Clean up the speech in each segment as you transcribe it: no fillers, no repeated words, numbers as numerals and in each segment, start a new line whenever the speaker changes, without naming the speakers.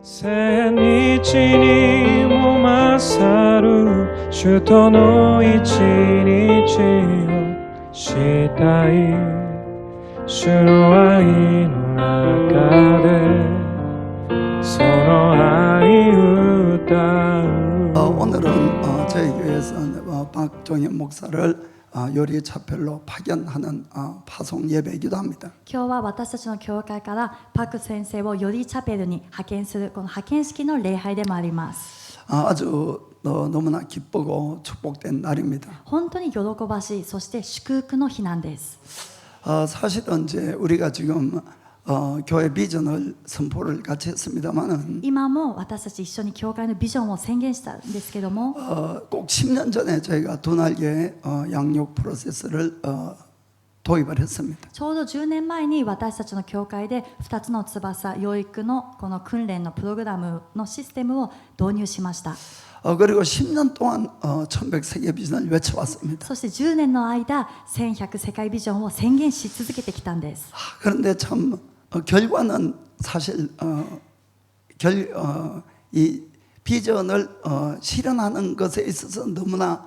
千日にも勝る主との一日をしたい主の愛の中でその愛歌う
오늘은 저희 교회에서 박종현 목사를 요리 차별로 파견하는 파송 예배이기도 합니다.
今日は私たちの教会からパク先生をよりチャペルに派遣するこの派遣式の礼拝でもあります。
아주 너무나 기쁘고 축복된 날입니다.
本当に喜ばしい、そして祝福の日なんです。
사실은 이제 우리가 지금 교회 비전을 선포를 같이 했습니다만은
今も私たち一緒に教会のビジョンを宣言したんですけども、
꼭 10년 전에 저희가 두 날개의 양육 프로세스를 도입을 했습니다.
ちょうど10年前に私たちの教会で2つの翼養育のこの訓練のプログラムのシステムを導入しました。
그리고 10년 동안 1100 세계 비전을 외쳐왔습니다.
そして10年の間1100世界ビジョンを宣言し続けてきたんです。
그런데 참 결과는 사실 이 비전을 실현하는 것에 있어서 너무나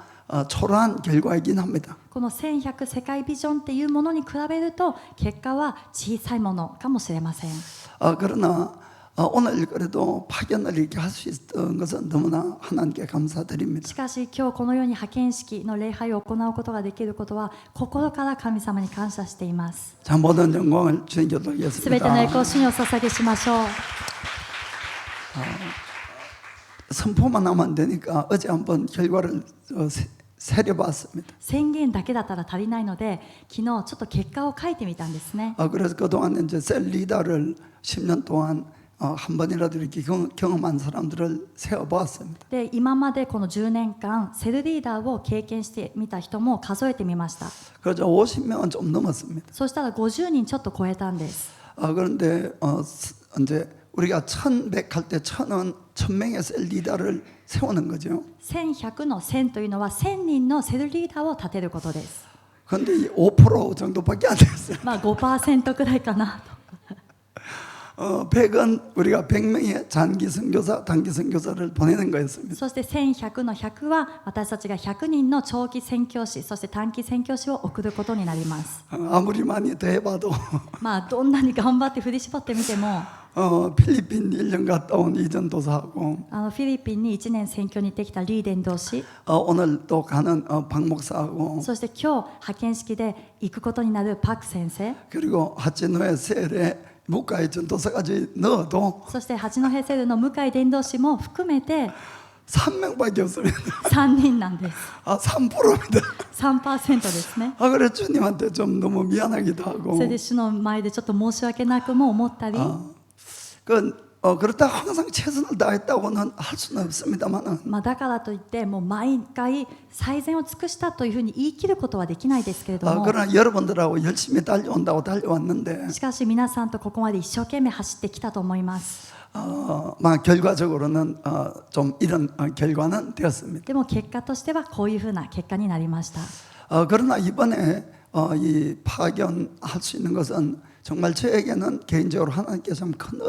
초라한 결과이긴 합니다.
この1100世界ビジョンっていうものに比べると結果は小さいものかもしれません。
그러나 오늘 그래도 파견을 이렇게 할 수 있었던 것은 너무나 하나님께 감사드립니다.
しかし今日このように派遣式の礼拝を行うことができることは心から神様に感謝しています。
자, 모든 영광을 주님께
すべての栄
돌리겠습니다.
光を主にお捧げしましょう。
선포만 하면 안 되니까 어제 한번 결과를 세려봤습니다.
宣言だけだったら足りないので昨日ちょっと結果を書いてみたんですね。
그래서 그동안 이제 셀 리더를 10년 동안 한 번이라도 이렇게 경험한 사람들을 세어보았습니다.
で今までこの10年間セルリーダーを経験してみた人も数えてみました。
그래서 50명은 좀 넘었습니다.
そしたら50人ちょっと超えたんです。
그런데 이제 우리가 1100 할 때 1000은 1000명의 셀 리더를 세우는 거죠.
1100の1000というのは1000人のセルリーダーを立てることです。
그런데 이 5% 정도밖에 안 됐어요.
まあ 5% くらいかなと。
100은 우리가 100명의 장기 선교사, 단기 선교사를 보내는 거였습니다.
そして1100の100は私たちが100人の長期宣教師そして短期宣教師を送ることになります。
아무리 많이 더 해봐도
まあどんなに頑張って振り絞ってみても
필리핀 1년 갔다 온 이전 도사하고
フィリピンに1年宣教に行ってきたリー伝道師
오늘 또 가는 박 목사하고
そして今日派遣式で行くことになるパク先生
그리고 하치노의 셀에 묵가의 전도사까지 넣어도
そして八戸セルの向井伝道師も含めて
3명밖에 없습니다.
3人なんです。
3%입니다.
3% ですね。
그래 주님한테 좀 너무 미안하기도 하고
それで主の前でちょっと申し訳なくも思ったり
그렇다고 항상 최선을 다했다고는 할 수는 없습니다만은
まあだからといってもう毎回最善を尽くしたというふうに言い切ることはできないですけれども
그러나 여러분들하고 열심히 달려온다고 달려왔는데
しかし皆さんとここまで一生懸命走ってきたと思います。
결과적으로는 좀 이런 결과는 되었습니다.
でも結果としてはこういうふうな結果になりました。
그러나 이번에 이 파견할 수 있는 것은 정말 저에게는 개인적으로 하나님께 참 큰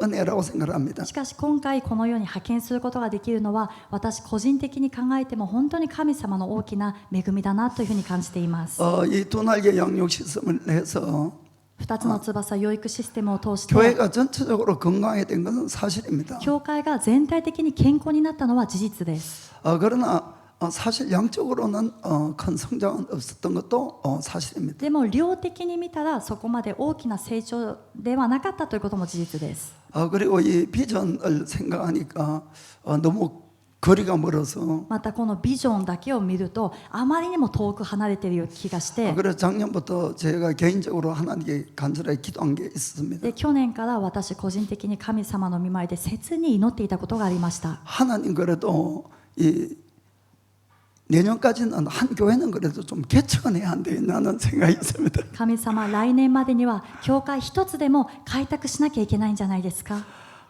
은혜라고 생각합니다.
しかし今回このように派遣することができるのは私個人的に考えても本当に神様の大きな恵みだなというふうに感じています。
이 두 날개 양육 시스템을 해서
2つの翼養育システムを通して
교회가 전체적으로 건강해진 것은 사실입니다.
教会が全体的に健康になったのは事実です。
그러나 사실 양적으로는 큰 성장은 없었던 것도 사실입니다.
でも量的に見たらそこまで大きな成長ではなかったということも事実です。
그리고 이 비전을 생각하니까 너무 거리가 멀어서
またこのビジョンだけを見るとあまりにも遠く離れている気がして
그래서 작년부터 제가 개인적으로 하나님께 간절하게 기도한 게 있었습니다.
で去年から私個人的に神様の御前で切に祈っていたことがありました。
하나님 그래도 이 내년까지는 한 교회는 그래도 좀 개척은 해야 안 되냐는 생각이 있습니다.
神様来年までには教会一つでも開拓しなきゃいけないんじゃないですか。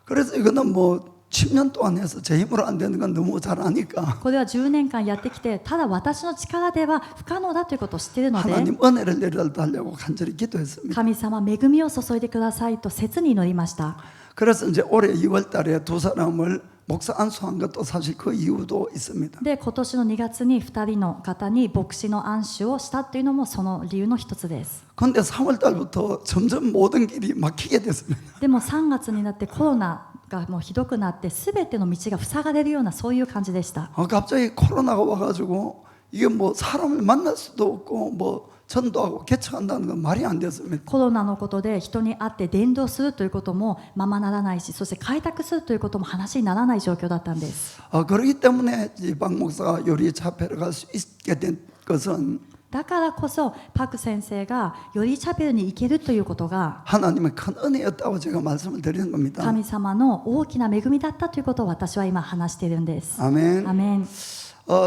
그래서 이거는 뭐 10년 동안 해서 제 힘으로 안 되는 건 너무 잘 아니까
これは10年間やってきて、ただ私の力では不可能だということを知っているので、
하나님 은혜를 내려달라고 간절히 기도했습니다.
神様恵みを注いでくださいと切に祈りました。
그래서 이제 올해 2월 달에 두 사람을 목사 안수한 것도 사실 그 이유도 있습니다.
で今年の2月に2人の方に牧師の安守をしたというのもその理由の一つです。
그런데 3월 달부터 점점 모든 길이 막히게 됐습니다.
でも3月になってコロナがもうひどくなって全ての道が塞がれるようなそういう感じでした。
갑자기 코로나가 와가지고 이게 뭐 사람을 만날 수도 없고 뭐 전도하고 개척한다는 건 말이 안 됐습니다.
コロナのことで人に会って伝道するということもままならないし、そして開拓するということも話にならない状況だったんです。
그렇기 때문에 박 목사가 요리 차페를 갈 수 있게 된 것은
だからこそパク先生がよりチャペルに行けるということが
하나님의 큰 은혜였다고 제가 말씀을 드리는 겁니다.
神様の大きな恵みだったということを私は今話しているんです。
아멘.
アメン。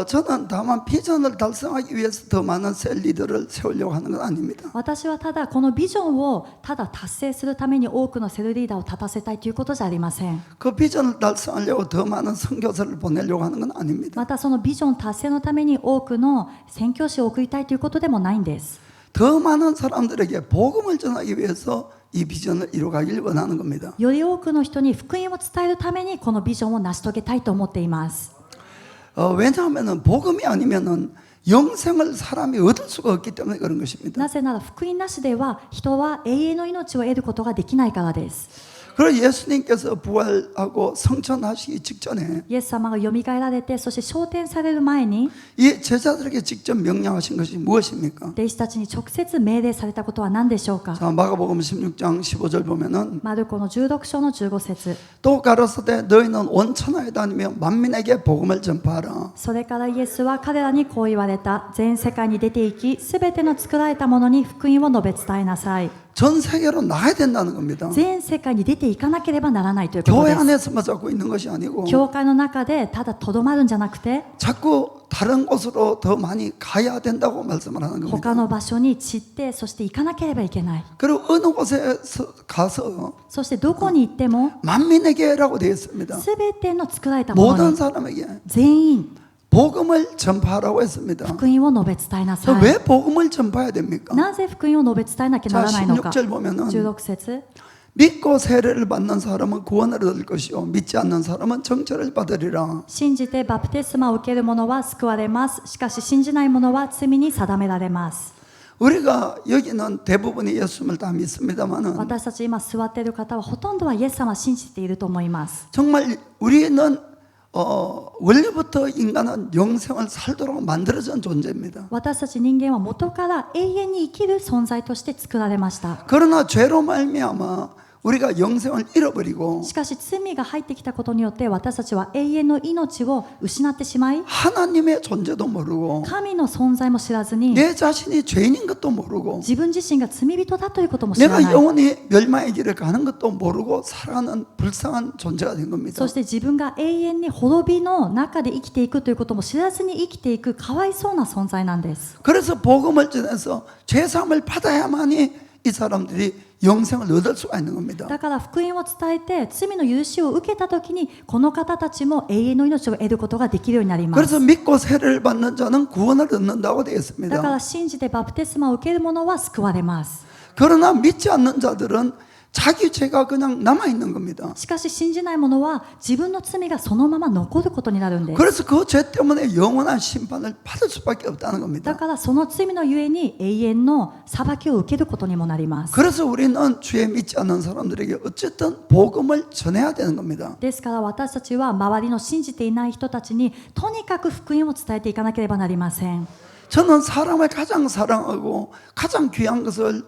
저는 다만 비전을 달성하기 위해서 더 많은 셀리더를 세우려고 하는 건 아닙니다.
私はただこのビジョンをただ達成するために多くのセルリーダーを立たせたいということじゃありません。
그 비전을 달성하려고 더 많은 선교사를 보내려고 하는 건 아닙니다.
またそのビジョン達成のために多くの宣教師を送りたいということでもないんです。
더 많은 사람들에게 복음을 전하기 위해서 이 비전을 이루가길 원하는 겁니다.
より多くの人に福音を伝えるためにこのビジョンを成し遂げたいと思っています。
왜냐하면 복음이 아니면은 영생을 사람이 얻을 수가 없기 때문에 그런 것입니다.
なぜなら福音なしでは人は永遠の命を得ることができないからです。
그리고 예수님께서 부활하고 성천하시기 직전에
イエス様がよみがえられて、そして昇天される前に
이 제자들에게 직접 명령하신 것이 무엇입니까?
弟子たちに直接命令されたことは何でしょうか。
자, 마가복음 16장 15절 보면은
マルコの16章の15節。
또 가로사대 너희는 온 천하에 다니며 만민에게 복음을 전파하라.
それからイエスは彼らにこう言われた。全世界に出て行き、すべての作られたものに福音を述べ伝えなさい。
전 세계로 나가야 된다는 겁니다.
全世界に出ていかなければならないということ
교회
です。
안에서만 자꾸 있는 것이 아니고
教会の中でただとどまるんじゃなくて、
자꾸 다른 곳으로 더 많이 가야 된다고 말씀을 하는
他
겁니다.
の場所に散って、そして行かなければいけない。
그리고 어느 곳에 가서
そしてどこに行っても
만민에게라고 되어 있습니다.
すべての作られたもの
모든
に
사람에게
全員
복음을 전파하라고 했습니다.
福音を述べ伝えなさい。
왜 복음을 전파해야 됩니까?
なぜ福音を述べ伝えなきゃな
자,
らないのか。
16절 보면은
16節。
믿고 세례를 받는 사람은 구원을 얻을 것이요 믿지 않는 사람은 정죄를 받으리라.
信じてバプテスマを受ける者は救われます。しかし信じない者は罪に定められます。
우리가 여기는 대부분이 예수님을 다 믿습니다만은
私たち今座っている方はほとんどはイエス様を信じていると思います。
정말 우리는 원래부터 인간은 영생을 살도록 만들어진 존재입니다.
私たち人間は元から永遠に生きる存在として作られました。
그러나 죄로 말미암아 우리가 영생을 잃어버리고
しかし罪が入ってきたことによって私たちは永遠の命を失ってしまい、
하나님의 존재도 모르고
神の存在も知らずに
내 자신이 죄인인 것도 모르고
自分自身が罪人だということも知ら
내가
ない。
영원히 멸망의 길을 가는 것도 모르고 살아가는 불쌍한 존재가 된 겁니다.
そして自分が永遠に滅びの中で生きていくということも知らずに生きていくかわいそうな存在なんです。
그래서 복음을 전해서 죄사함을 받아야만이 이 사람들이 영생을 얻을 수가 있는 겁니다.
だから福音を伝えて罪の許しを受けたときにこの方たちも永遠の命を得ることができるようになります。
그래서 믿고 세례를 받는 자는 구원을 얻는다고 되어
だか
있습니다.
ら信じてバプテスマを受ける者は救われます。
그러나 믿지 않는 자들은 자기 죄가 그냥 남아있는 겁니다.
しかし信じない者は自分の罪がそのまま残ることになるんです。
그래서 그 죄 때문에 영원한 심판을 받을 수밖에 없다는
だ
겁니다.
からその罪のゆえに永遠の裁きを受けることにもなります。
그래서 우리는 주에 믿지 않는 사람들에게 어쨌든 복음을 전해야 되는 겁니다.
ですから私たちは周りの信じていない人たちにとにかく福音を伝えていかなければなりません。
저는 사람을 가장 사랑하고 가장 귀한 것을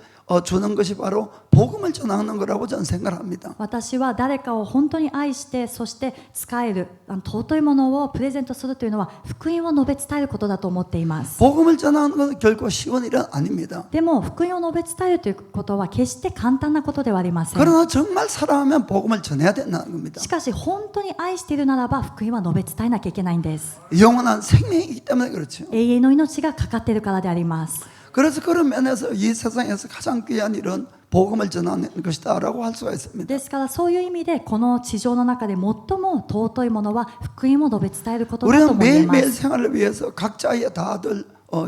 주는 것이 바로 복음을 전하는 거라고 저는 생각합니다.
私は誰かを本当に愛してそして使える尊いものをプレゼントするというのは福音を述べ伝えることだと思っています。
복음을 전하는 것은 결코 쉬운 일은 아닙니다.
でも福音を述べ伝えるということは決して簡単なことではありません。
그러나 정말 사랑하면 복음을 전해야 된다는 겁니다.
しかし本当に愛しているならば福音は述べ伝えなきゃいけないんです。
영원한 생명이기 때문에 그렇죠.
永遠の命がかかっているからであります。
그래서 그런 면에서 이 세상에서 가장 귀한 일은 복음을 전하는 것이다라고 할 수가 있습니다.
ですからそういう意味でこの地上の中で最も尊いものは福音を述べ伝えることだと
우리는
も言えま
매일매일
す。
생활을 위해서 각자의 다들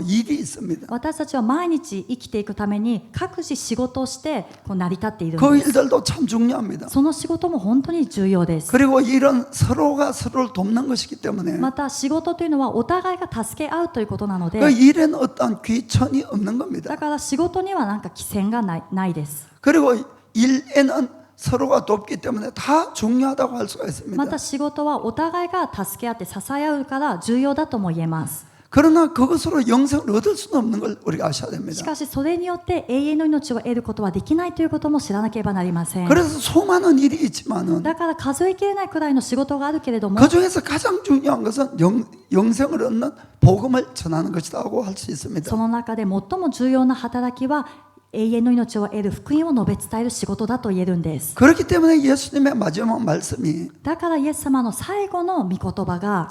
일이 있습니다.
私たちは毎日生きていくために各自仕事をしてこう成り立っているん
그
です。
일들도 참 중요합니다.
その仕事も本当に重要です。
그리고 일은 서로가 서로를 돕는 것이기 때문에
また仕事というのはお互いが助け合うということなので、
그 일에는 어떤 귀천이 없는 겁니다.
だから仕事にはなんか規制がないです。
그리고 일에는 서로가 돕기 때문에 다 중요하다고 할 수가
ま
있습니다.
た仕事はお互いが助け合って支え合うから重要だとも言えます。
그러나 그것으로 영생을 얻을 수는 없는 걸 우리가 아셔야
し
됩니다.
かしそれによって永遠の命を得ることはできないということも知らなければなりません。
그래서 수많은 일이 있지만은
だから数えきれないくらいの仕事があるけれども、
그 중에서 가장 중요한 것은 영생을 얻는 복음을 전하는 것이라고 할 수 있습니다.
その中で最も重要な働きは永遠の命を得る福音を述べ伝える仕事だと言えるんです。
그렇기 때문에 예수님의 마지막 말씀이
だからイエス様の最後の御言葉が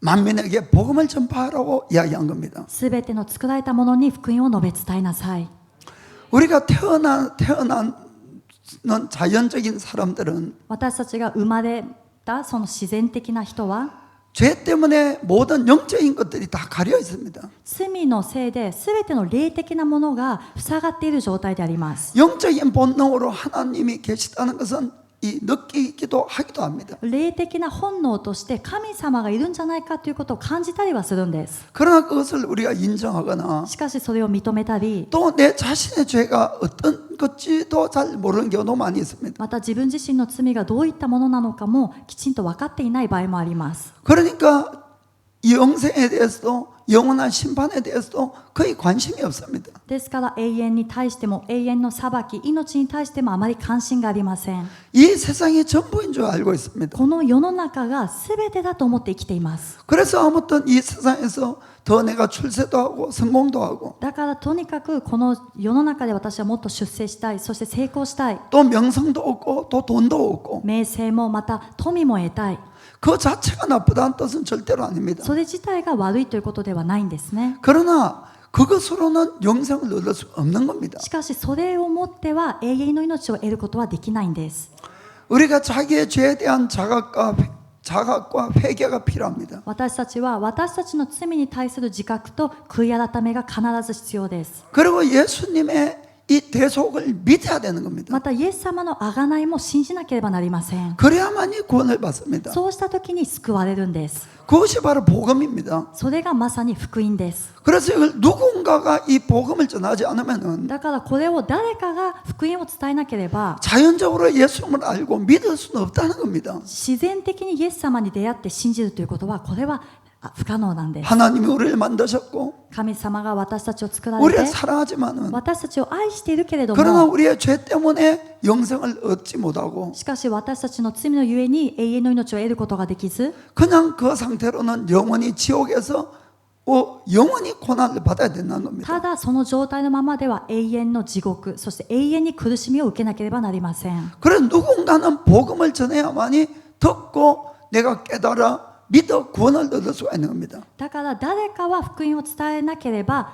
만민에게 복음을 전파하라고 이야기한 겁니다.
すべての作られたものに福音を述べ伝えなさい。
우리가 태어나는 자연적인 사람들은
私たちが生まれたその自然的な人は
죄 때문에 모든 영적인 것들이 다 가려 있습니다.
罪のせいで全ての霊的なものが塞がっている状態であります。
영적인 본능으로 하나님이 계시다는 것은 이 느끼기도 하기도 합니다.
霊的な本能として神様がいるんじゃないかということを感じたりはするんです。
그러나 그것을 우리가 인정하거나
しかしそれを認めたり、
또 내 자신의 죄가 어떤 것지도 잘 모르는 경우도 많이 있습니다.
また自分自身の罪がどういったものなのかもきちんと分かっていない場合もあります。
그러니까 이 영생에 대해서도 영원한 심판에 대해서도 거의 관심이 없습니다.
ですから永遠に対しても永遠の裁き、命に対してもあまり関心がありません。
이 세상이 전부인 줄 알고 있습니다.
この世の中が全てだと思って生きています。
그래서 아무튼 이 세상에서 더 내가 출세도 하고 성공도 하고
だからとにかくこの世の中で私はもっと出世したい、そして成功したい、
또 명성도 얻고 또 돈도 얻고
名声もまた富も得たい、
그 자체가 나쁘다는 뜻은 절대로 아닙니다.
それ自体が悪いということではないんですね。
그러나 그것으로는 영생을 얻을 수 없는 겁니다.
しかしそれをもっては永遠の命を得ることはできないんです。
우리가 자기의 죄에 대한 자각과 회개가 필요합니다.
私たちは私たちの罪に対する自覚と悔い改めが必ず必要です。
그리고 예수님의 이 대속을 믿어야 되는 겁니다.
またイエス様の贖いも信じなければなりません。
그래야만이 구원을 받습니다.
そうした時に救われるんです。
그것이 바로 복음입니다.
それがまさに福音です。
그래서 이걸 누군가가 이 복음을 전하지 않으면은
だからこれを誰かが福音を伝えなければ
자연적으로 예수님을 알고 믿을 수는 없다는 겁니다.
自然的にイエス様に出会って信じるということはこれは不可能なんです。
하나님이 우리를 만드셨고
神様が私たちを作られ
우리를
て
사랑하지만은
私たちを愛しているけれど
그러나
も、
우리의 죄 때문에 영생을 얻지 못하고
しかし私たちの罪のゆえに永遠の命を得ることができず、
그냥 그 상태로는 영원히 지옥에서 영원히 고난을 받아야 된다는 겁니다.
ただその状態のままでは永遠の地獄、そして永遠に苦しみを受けなければなりません。
그래서 누군가는 복음을 전해야만이 듣고 내가 깨달아 믿어 구원을 얻을 수가 있는 겁니다.
だから誰かは福音を伝えなければ、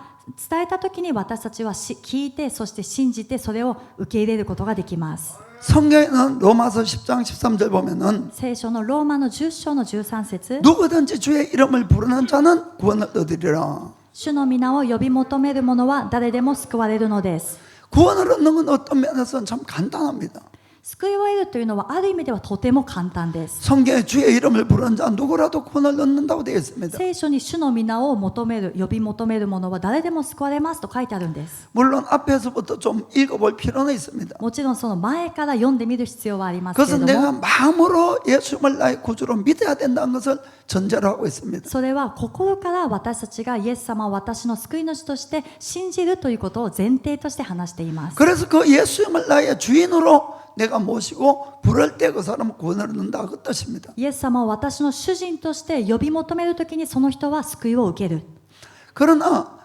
伝えた時に私たちは聞いて、そして信じてそれを受け入れることができます。
성경에는 로마서 10장 13절 보면은
聖書のローマの10章の13節、
누구든지 주의 이름을 부르는 자는 구원을 얻으리라.
主の皆を呼び求める者は誰でも救われるのです。
구원을 얻는 건 어떤 면에서는 참 간단합니다.
救いを得るというのはある意味ではとても簡単です。
성경에 주의 이름을 부르는 자 누구라도 구원을 얻는다고 되어 있습니다.
聖書に主の皆を求める、呼び求める者は誰でも救われますと書いてあるんです。
물론 앞에서부터 좀 읽어볼 필요는 있습니다.
もちろんその前から読んでみる必要はありますけれ
그것은
ど
내가
も、
마음으로 예수님을 나의 구주로 믿어야 된다는 것을 전제로 하고 있습니다.
それは心から私たちがイエス様を私の救い主として信じるということを前提として話しています。
그래서 그 예수님을 나의 주인으로 내가 모시고 부를 때 그 사람은 구원을 얻는다 그 뜻입니다.
イエス様を私の主人として呼び求めるときにその人は救いを受ける。
그러나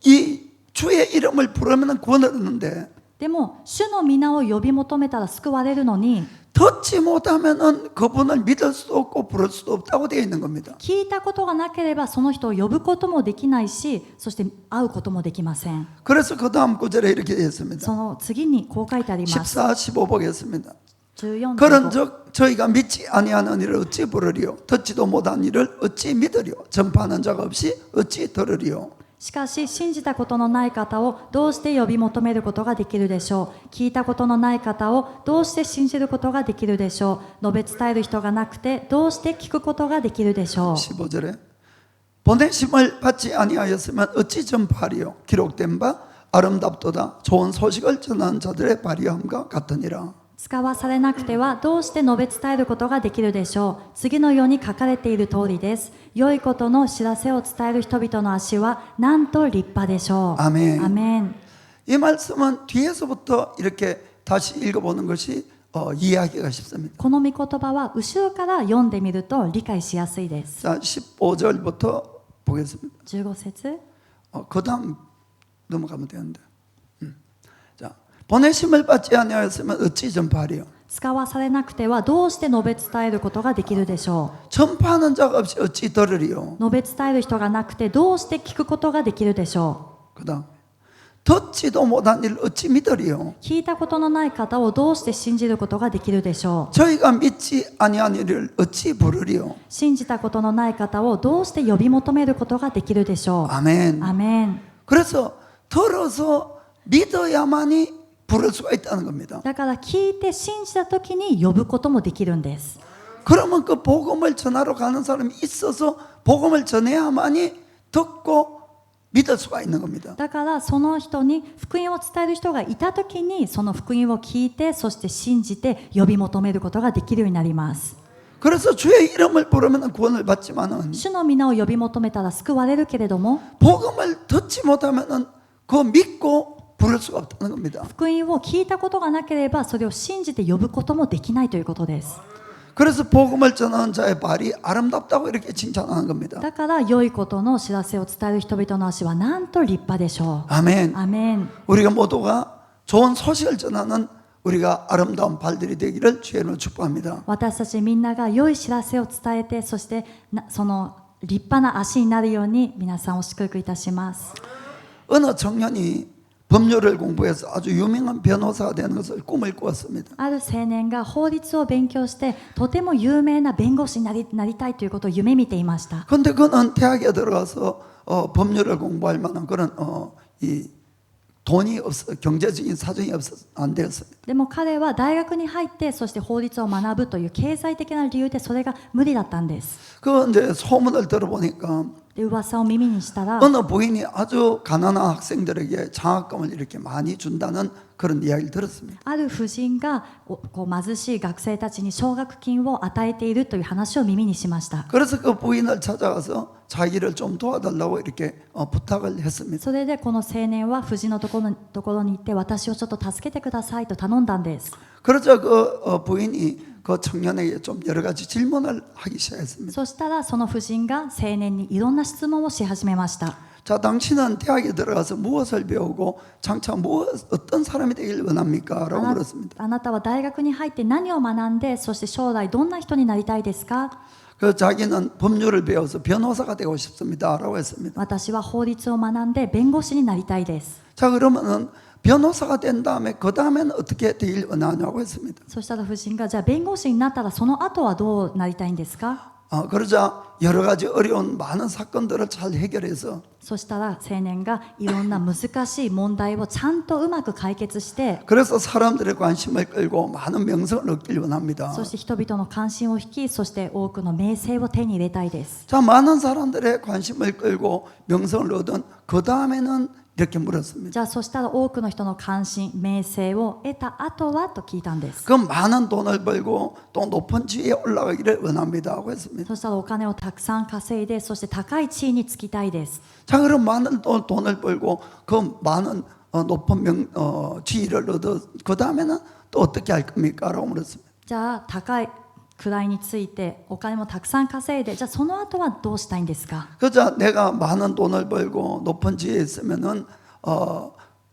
이 주의 이름을 부르면 구원을 얻는데
でも主の皆を呼び求めたら救われるのに、
더 듣지 못하면은 그분을 믿을 수도 없고 부를 수도 없다고 되어 있는 겁니다.
聞いたことがなければその人を呼ぶこともできないし、そして会うこともできません。
그래서 그 다음 구절에 이렇게 되어 있습니다.
その次にこう書いてあります。
14, 15 보겠습니다.
14
그런즉 저희가 믿지 아니하는 일을 어찌 부르리요 듣지도 못한 일을 어찌 믿으리요 전파하는 자가 없이 어찌 들으리요.
しかし信じたことのない方をどうして呼び求めることができるでしょう。聞いたことのない方をどうして信じることができるでしょう。述べ伝える人がなくてどうして聞くことができるでしょう。
15절에 보내심을 받지 아니하였으면 어찌 전파하리요 기록된 바 아름답도다 좋은 소식을 전하는 자들의 발휘함과 같으니라.
使わされなくてはどうして述べ伝えることができるでしょう。次のように書かれている通りです。良いことの知らせを伝える人々の足はなんと立派でしょう。
아멘.
アメン。
이 말씀은 뒤에서부터 이렇게 다시 읽어보는 것이 이해하기가 쉽습니다.
この御言葉は後ろから読んでみると理解しやすいです。
자, 15절부터 보겠습니다.
15節
그 다음 넘어가면 되는데. 자, 보내심을 받지 아니하였으면 어찌 전파하리요.
使わされなくてはどうして述べ伝えることができるでしょ
전파하는 자가 없이 어찌 들으리요.
う。述べ伝える人がなくてどうして聞くことができるでしょ
그 다음 듣지도 못한 일 어찌 믿으리요.
う。聞いたことのない方をどうして信じることができるでしょう。
저희가 믿지 아니한 일을 어찌 부르리요.
信じたことのない方をどうして呼び求めることができるでしょう。
아멘.
アメン。
그래서 들어서 믿어야만이 부를 수가 있다는 겁니다.
だから聞いて信じた時に呼ぶこともできるんです。
그러면 그 복음을 전하러 가는 사람이 있어서 복음을 전해야만이 듣고 믿을 수가 있는 겁니다.
だからその人に福音を伝える人がいた時にその福音を聞いてそして信じて呼び求めることができるようになります。
그래서 주의 이름을 부르면 구원을 받지만은
主の皆を呼び求めたら救われるけれども
복음을 듣지 못하면은 그 믿고 부를 수가 없다는 겁니다.
福音を聞いたことがなければそれを信じて呼ぶこともできないということです。
그래서 복음을 전하는 자의 발이 아름답다고 이렇게 칭찬하는 겁니다.
だから良いことの知らせを伝える人々の足はなんと立派でしょう。
아멘.
アメン。
우리가 모두가 좋은 소식을 전하는 우리가 아름다운 발들이 되기를 주의 이름으로 축복합니다.
私たちみんなが良い知らせを伝えてそしてその立派な足になるように皆さんを祝福いたします。
어느 청년이 법률을 공부해서 아주 유명한 변호사가 되는 것을 꿈을 꾸었습니다.
ある青年が法律を勉強してとても有名な弁護士になりたいということを夢見ていました。
그런데 그는 대학에 들어가서 법률을 공부할 만한 그런 이 돈이 없어 경제적인 사정이 없어 안 되었습니다.
でも彼は大学に入ってそして法律を学ぶという経済的な理由でそれが無理だったんです。
그 이제 소문을 들어보니까
で噂を耳にしたら
어느 부인이 아주 가난한 학생들에게 장학금을 이렇게 많이 준다는 그런 이야기를 들었습니다.
ある夫人がこう貧しい学生たちに奨学金を与えているという話を耳にしました。
그래서 그 부인을 찾아가서 자기를 좀 도와달라고 이렇게 부탁을 했습니다.
それでこの青年は夫人のところに行って私をちょっと助けてくださいと頼んだんです。
그러자 그 부인이 그 청년에게 좀 여러 가지 질문을 하기 시작했습니다.
そしたらその夫人が青年にいろんな質問をし始めました。
자, 당신은 대학에 들어가서 무엇을 배우고 장차 어떤 사람이 되길 원합니까? 라고 물었습니다.
あなたは大学に入って何を学んでそして将来どんな人になりたいですか？
그 자기는 법률을 배워서 변호사가 되고 싶습니다. 라고 했습니다.
私は法律を学んで弁護士になりたいです。
자, 그러면은 변호사가 된 다음에 그 다음에는 어떻게 되길 원하냐고 했습니다.
そしたら夫人がじゃあ弁護士になったらその後はどうなりたいんですか？
그러자 여러 가지 어려운 많은 사건들을 잘 해결해서
そしたら青年がいろんな難しい問題をちゃんとうまく解決して
그래서 사람들의 관심을 끌고 많은 명성을 얻길 원합니다.
そして人々の関心を引きそして多くの名声を手に入れたいです。
자, 많은 사람들의 관심을 끌고 명성을 얻은 그 다음에는 이렇게 물었습니다.
じゃあそしたら多くの人の関心名声を得た後はと聞いたんです。
그 많은 돈을 벌고 또 높은 지위에 올라가기를 원합니다 하고 했습니다.
そしたらお金をたくさん稼いでそして高い地位につきたいです。
자, 그럼 많은 돈을 벌고 그 많은 높은 지위를 얻어 그 다음에는 또 어떻게 할 겁니까? 라고 물었습니다.
じゃあ高い位についてお金もたくさん稼いでじゃあその後はどうしたいんですか？
그자 내가 많은 돈을 벌고 높은 지위에 있으면은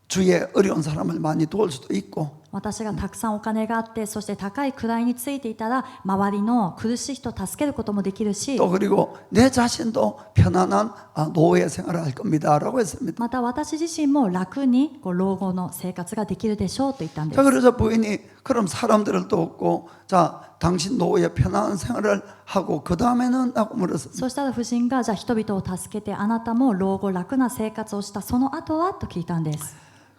주위에 어려운 사람을 많이 도울 수도 있고
私がたくさんお金があって、そして高い位についていたら、周りの苦しい人を助けることもできるし、
또 그리고 내 자신도 편안한 노예 생활을 할 겁니다라고 했습니다.
また私自身も楽に老後の生活ができるでしょうと言ったんで
자,
す。
그래서 부인이 그럼 사람들을 돕고 자, 당신 노예 편안한 생활을 하고 그 다음에는 하고 물었습니다.
そしたら夫人が、じゃあ人々を助けてあなたも老後楽な生活をしたその後はと聞いたんです。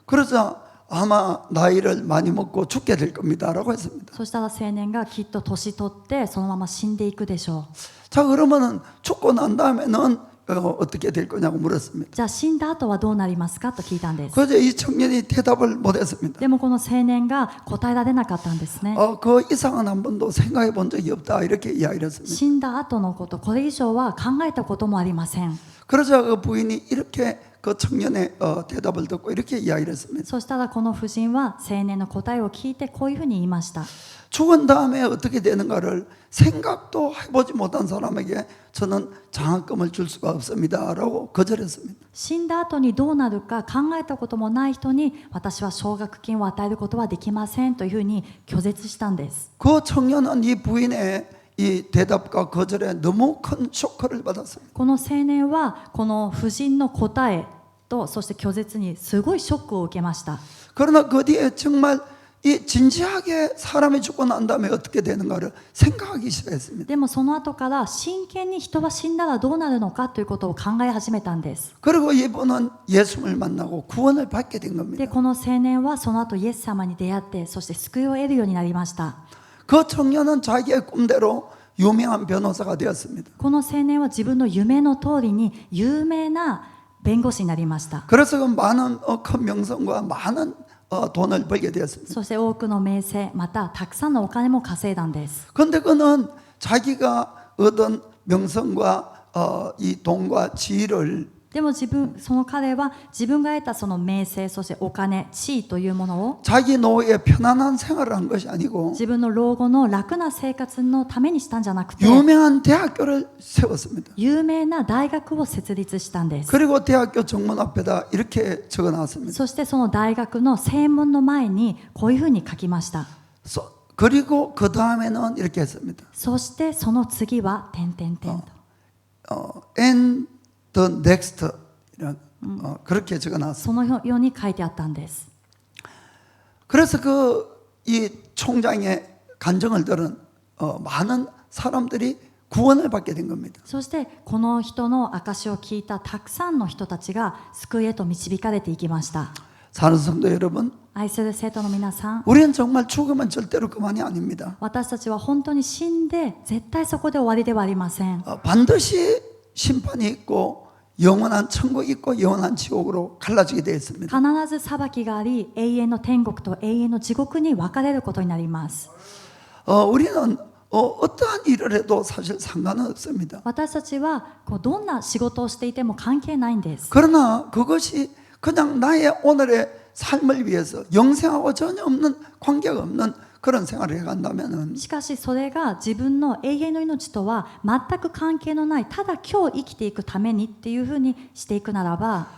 그러자 아마 나이를 많이 먹고 죽게 될 겁니다라고 했습니다.
そしたら青年が、きっと年取ってそのまま死んでいくでしょう。
자, 그러면은 죽고 난 다음에는 어떻게 될 거냐고 물었습니다.
じゃあ死んだ後はどうなりますかと聞いたんです。
그래서 이 청년이 대답을 못했습니다.
でもこの青年が答えられなかったんですね。
그 이상은 한 번도 생각해 본 적이 없다 이렇게 이야기를 했습니다.
死んだ後のこと、これ以上は考えたこともありません。
그러자 그 부인이 이렇게 그 청년의 대답을 듣고 이렇게 이야기를 했습니다.
そしたらこの夫人は青年の答えを聞いてこういうふうに言いました。
죽은 다음에 어떻게 되는가를 생각도 해보지 못한 사람에게 저는 장학금을 줄 수가 없습니다라고 거절했습니다.
死んだ後にどうなるか考えたこともない人に私は奨学金を与えることはできませんというふうに拒絶したんです。
그 청년은 이 부인의 이 대답과 거절에 너무 큰 쇼크를 받았습니다.
この青年はこの夫人の答えとそして拒絶にすごいショックを受けました。
그러나 그 뒤에 정말 이 진지하게 사람이 죽고 난 다음에 어떻게 되는가를 생각하기 시작했습니다.
でもその後から真剣に人は死んだらどうなるのかということを考え始めたんです。
그리고 이분은 예수를 만나고 구원을 받게 된
で
겁니다.
この青年はその後イエス様に出会ってそして救いを得るようになりました。
그 청년은 자기의 꿈대로 유명한 변호사가 되었습니다.
この青年は自分の夢の通りに有名な弁護士になりました。
그래서 그 많은 큰 명성과 많은 돈을 벌게 되었습니다.
そして多くの名声、またたくさんのお金も稼いだんです。
그런데 그는 자기가 얻은 명성과 이 돈과 지위를
でもその彼は自分が得たその名声、そしてお金、地位というものを
자기 노후에 편안한 생활을 한 것이 아니고
自分の老後の楽な生活のためにしたんじゃなくて
유명한 대학교를 세웠습니다.
有名な大学を設立したんです。
그리고 대학교 정문 앞에다 이렇게 적어놨습니다.
そしてその大学の正門の前にこういうふうに書きました。
그리고 그 다음에는 이렇게 했습니다.
そしてその次は点々点と
And the next 이런 그렇게 적어놨습니다.
そのように書いてあったんです。
그래서 이 총장의 간증을 들은 많은 사람들이 구원을 받게 된 겁니다.
そしてこの人の証しを聞いたたくさんの人たちが救いへと導かれていきました。
사는 성도 여러분,
愛する生徒の皆さん、
우리는 정말 죽으면 절대로 그만이 아닙니다.
私たちは本当に死んで絶対そこで終わりではありません。
반드시 심판이 있고 영원한 천국이 있고 영원한 지옥으로 갈라지게 되어 있습니다.
必ず裁きがあり、永遠の天国と永遠の地獄に分かれることになります。
우리는 어떠한 일을 해도 사실 상관은 없습니다.
私たちはどんな仕事をしていても関係ないんです。
그러나 그것이 그냥 나의 오늘의 삶을 위해서 영생하고 전혀 없는 관계가 없는 그런 생활을 해간다면은
しかしそれが自分の永遠の命とは全く関係のない、ただ今日生きていくためにっていうふうにしていくならば、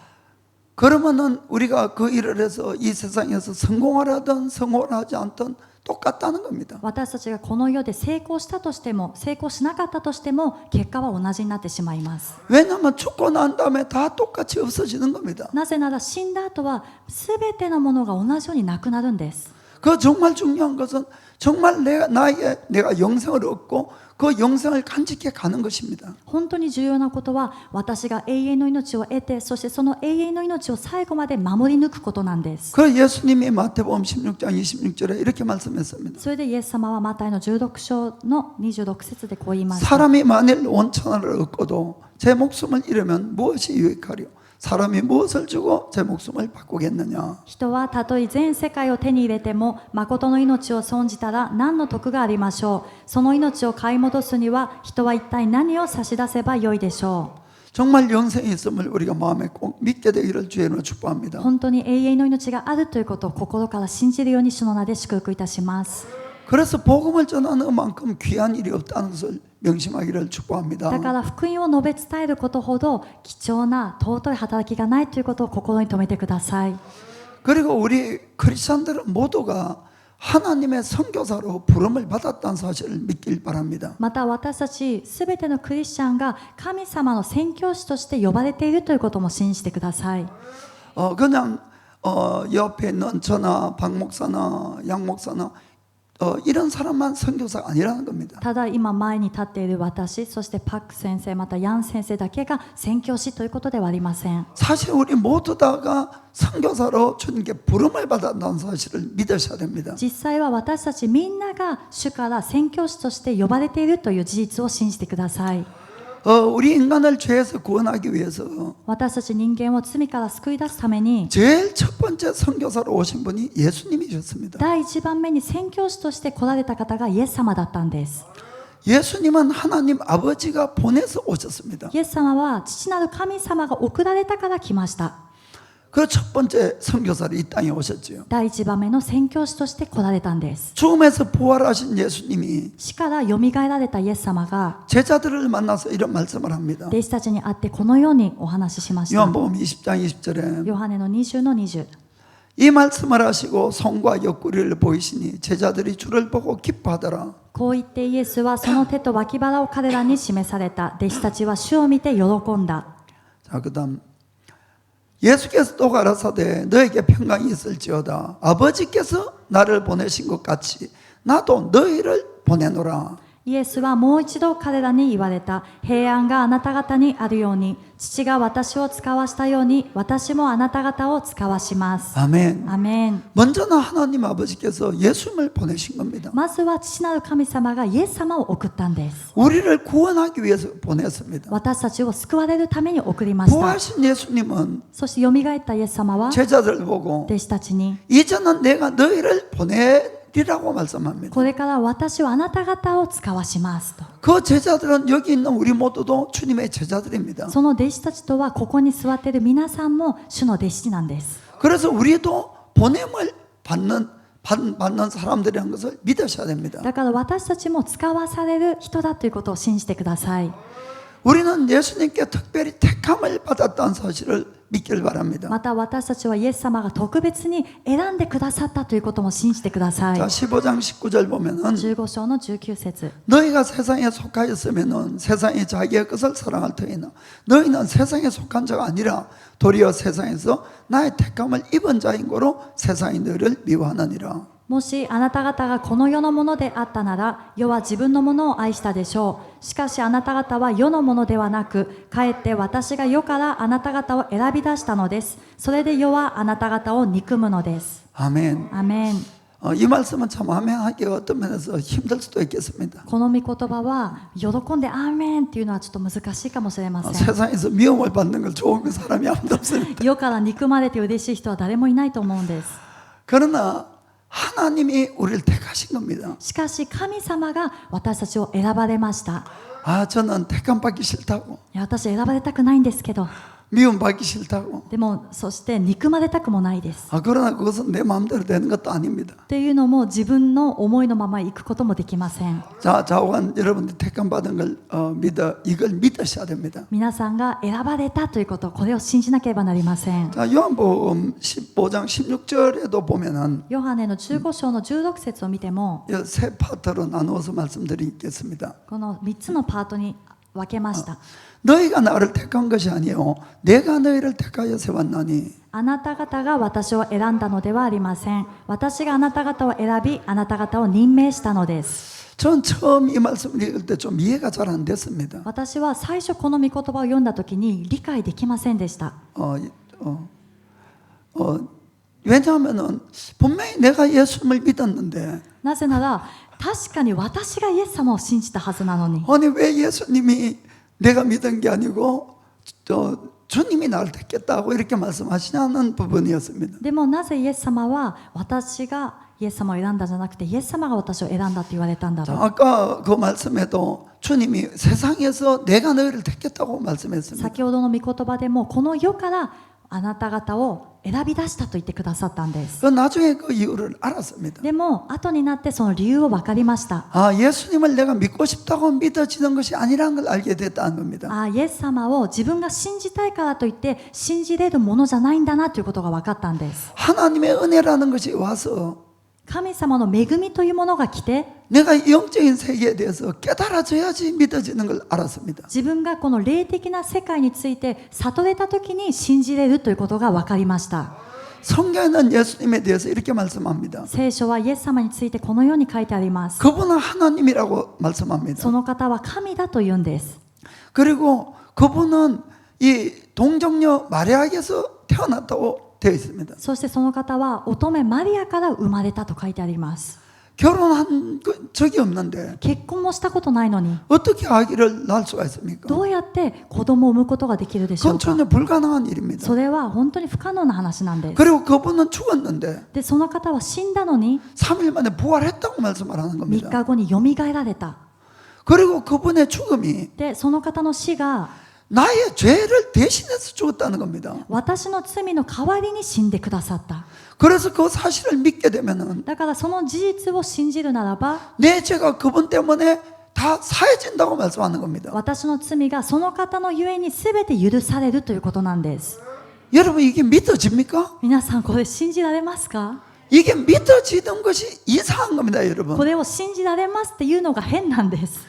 그러면은 우리가 그 일을 해서 이 세상에서 성공을 하든 성공을 하지 않든 똑같다는 겁니다.
私たちがこの世で成功したとしても成功しなかったとしても結果は同じになってしまいます。
왜냐하면 죽고 난 다음에 다 똑같이 없어지는 겁니다.
なぜなら死んだ後は全てのものが同じようになくなるんです。
그 정말 중요한 것은 정말 내가 영생을 얻고 그 영생을 간직해 가는 것입니다.
本当に重要なことは私が永遠の命を得て、そしてその永遠の命を最後まで守り抜くことなんです。
그 예수님이 마태복음 16장 26절에 이렇게 말씀했습니다.
それでイエス様はマタイの16章の26節でこう言いました。
사람이 만일 온 천하를 얻고도 제 목숨을 잃으면 무엇이 유익하리요? 사람이 무엇을 주고 제 목숨을 바꾸겠느냐?
人はたとえ全世界を手に入れても誠の命を損じたら何の得がありましょう。その命を買い戻すには人は一体何を差し出せばよいでしょ
정말 영생이 있음을 우리가 마음에 꼭 믿게 되기를 주의 이름으로
う。
축복합니다.
本当に永遠の命があるということを心から信じるように主の名で祝福いたします。
그래서 복음을 전하는 만큼 귀한 일이 없다는 것을 명심하기를 축복합니다.
だから福音を述べ伝えることほど貴重な尊い働きがないということを心に留めてください。
그리고 우리 크리스천들은 모두가 하나님의 선교사로 부름을 받았다는 사실을 믿길 바랍니다.
また私たちすべてのクリスチャンが神様の宣教師として呼ばれているということも信じてください。
그냥 옆에 있는 저나 박 목사나 양 목사나 이런 사람만 선교사가 아니라는 겁니다.
ただ今前に立っている私、そしてパック先生、またヤン先生だけが宣教師ということではありません。
사실 우리 모두 다가 선교사로 주님께 부름을 받았다는 사실을 믿으셔야 됩니다.
実際は私たちみんなが主から宣教師として呼ばれているという事実を信じてください。
우리 인간을 죄에서 구원하기 위해서
私たち人間を罪から救い出すために
제일 첫 번째 선교사로 오신 분이 예수님이셨습니다.
第一番目に宣教師として来られた方がイエス様だったんです。
예수님은 하나님 아버지가 보내서 오셨습니다.
イエス様は父なる神様が送られたから来ました。
그 첫 번째 선교사로 이 땅에 오셨지요.
第一番目の宣教師として来られたんです。
죽음에서 부활하신 예수님이
死からよみがえられたイエス様が
제자들을 만나서 이런 말씀을 합니다.
弟子たちに会ってこのようにお話ししました。
요한복음 20장 20절에
ヨハネの20の20。
이 말씀을 하시고 손과 옆구리를 보이시니 제자들이 주를 보고 기뻐하더라.
こう言ってイエスはその手と脇腹を彼らに示された。弟子たちは主を見て喜んだ。
자, 그다음 예수께서 또 가라사대 너에게 평강이 있을지어다. 아버지께서 나를 보내신 것 같이 나도 너희를 보내노라.
イエスはもう一度彼らに言われた。平安があなた方にあるように、父が私を使わしたように、私もあなた方を使わします。
아멘.
アメン。
먼저는 하나님 아버지께서 예수님을 보내신 겁니다.
まずは父なる神様がイエス様を送ったんです。
우리를 구원하기 위해서 보냈습니다.
私たちを救われるために送りました。
부활하신 예수님은
そしてよみがえったイエス様は
제자들을 보고
弟子たちに、
이제는 내가 너희를 보내리라고 말씀합니다.
これから私はあなた方を使わしますと。
그 제자들은 여기 있는 우리 모두도 주님의 제자들입니다.
その弟子たちとはここに座っている皆さんも主の弟子なんです。
그래서 우리도 보냄을 받는 사람들이라는 것을 믿으셔야 됩니다.
だから私たちも使わされる人だということを信じてください。
우리는 예수님께 특별히 택함을 받았다는 사실을 믿길 바랍니다.
また私たちはイエス様が特別に選んでくださったということも信じてください。
자, 15장 19절 보면은
15章の19節。
너희가 세상에 속하였으면은 세상이 자기의 것을 사랑할 터이나 너희는 세상에 속한 자가 아니라 도리어 세상에서 나의 택함을 입은 자인 거로 세상이 너희를 미워하느니라.
もしあなた方がこの世のものであったなら、世は自分のものを愛したでしょう。しかしあなた方は世のものではなく、かえって私が世からあなた方を選び出したのです。それで世はあなた方を憎むのです。
아멘.
アメン。
이 말씀은 참 아멘하기 어떤 면에서 힘들 수도 있겠습니다.
この御言葉は喜んでアーメンっていうのはちょっと難しいかもしれません。
세상에서 미움을 받는 걸 좋은 사람이 아무도 없습니다.
世から憎まれて嬉しい人は誰もいないと思うんです。
그러나 하나님이 우리를 택하신 겁니다.
しかし神様が私たちを選ばれました。
아, 저는 택함 받기 싫다고,
いや、私選ばれたくないんですけど、
미움 받기 싫다고.
でもそして憎まれたくもないです。
그러나 그것은 내 마음대로 되는 것도 아닙니다.
っていうのも自分の思いのまま行くこともできません。
자, 좌우간 여러분들 택함 받은 걸 이걸 믿으셔야 됩니다.
皆さんが選ばれたということ、これを信じなければなりません。
자, 요한복음 15장 16절에도 보면은
ヨハネの15章の16節を見ても、
세 파트로 나누어서 말씀드리겠습니다.
この3つのパートに分けました。
너희가 나를 택한 것이 아니요 내가 너희를 택하여 세웠나니
あなた方が私を選んだのではありません。私があなた方を選び、あなた方を任命したのです。
전 처음 이 말씀을 읽을 때 좀 이해가 잘 안 됐습니다.
私は最初この御言葉を読んだ時に理解できませんでした。
왜냐하면은 분명히 내가 예수님을 믿었는데
なぜなら確かに私がイエス様を信じたはずなのに、
아니 왜 예수님이 내가 믿은 게 아니고 주님이 나를 택했다고 이렇게 말씀하시냐는 부분이었습니다.
でもなぜイエス様は私がイエス様を選んだじゃなくてイエス様が私を選んだと言われたんだろう。
아까 그 말씀에도 주님이 세상에서 내가 너희를 택했다고 말씀했습니다.
先ほどの御言葉でもこの世からあなた方を選び出したと言ってくださったんです。
그 나중에 그 이유를 알았습니다.
でも後になってその理由を分かりました。
아, 예수님을 내가 믿고 싶다고 믿어지는 것이 아니라는 걸 알게 됐다는 겁니다.
イエス様を自分が信じたいからといって信じれるものじゃないんだなということが分かったんです。
하나님의 은혜라는 것이 와서
神様の恵みというものが来て
내가 영적인 세계에 대해서 깨달아져야지 믿어지는 걸 알았습니다.
自分がこの霊的な世界について悟れた時に信じれるということが分かりました。
성경에는 예수님에 대해서 이렇게 말씀합니다.
聖書はイエス様についてこのように書いてあります。
그분은 하나님이라고 말씀합니다.
その方は神だと言うんです。
그리고 그분은 이 동정녀 마리아에게서 태어났다고 되어 있습니다.
そしてその方は乙女マリアから生まれたと書いてあります。
결혼한 적이 없는데
結婚もしたことないのに
어떻게 아기를 낳을 수가 있습니까?
どうやって子供を産むことができるでしょ
그건
うか。
전혀 불가능한 일입니다.
それは本当に不可能な話なんです。
그리고 그분은 죽었는데
でその方は死んだのに
3일 만에 부활했다고 말씀을 하는
3
겁니다.
日後によみがえられた。
그리고 그분의 죽음이
でその方の死が
나의 죄를 대신해서 죽었다는 겁니다.
私の罪の代わりに死んでくださった。
그래서 그 사실을 믿게 되면은
だからその事実を信じるならば
내 죄가 그분 때문에 다 사해진다고 말씀하는 겁니다.
私の罪がその方のゆえに全て許されるということなんです。
여러분 이게 믿어집니까?
皆さんこれ信じられますか？
이게 믿어지는 것이 이상한 겁니다, 여러분.
これを信じられますっていうのが変なんです。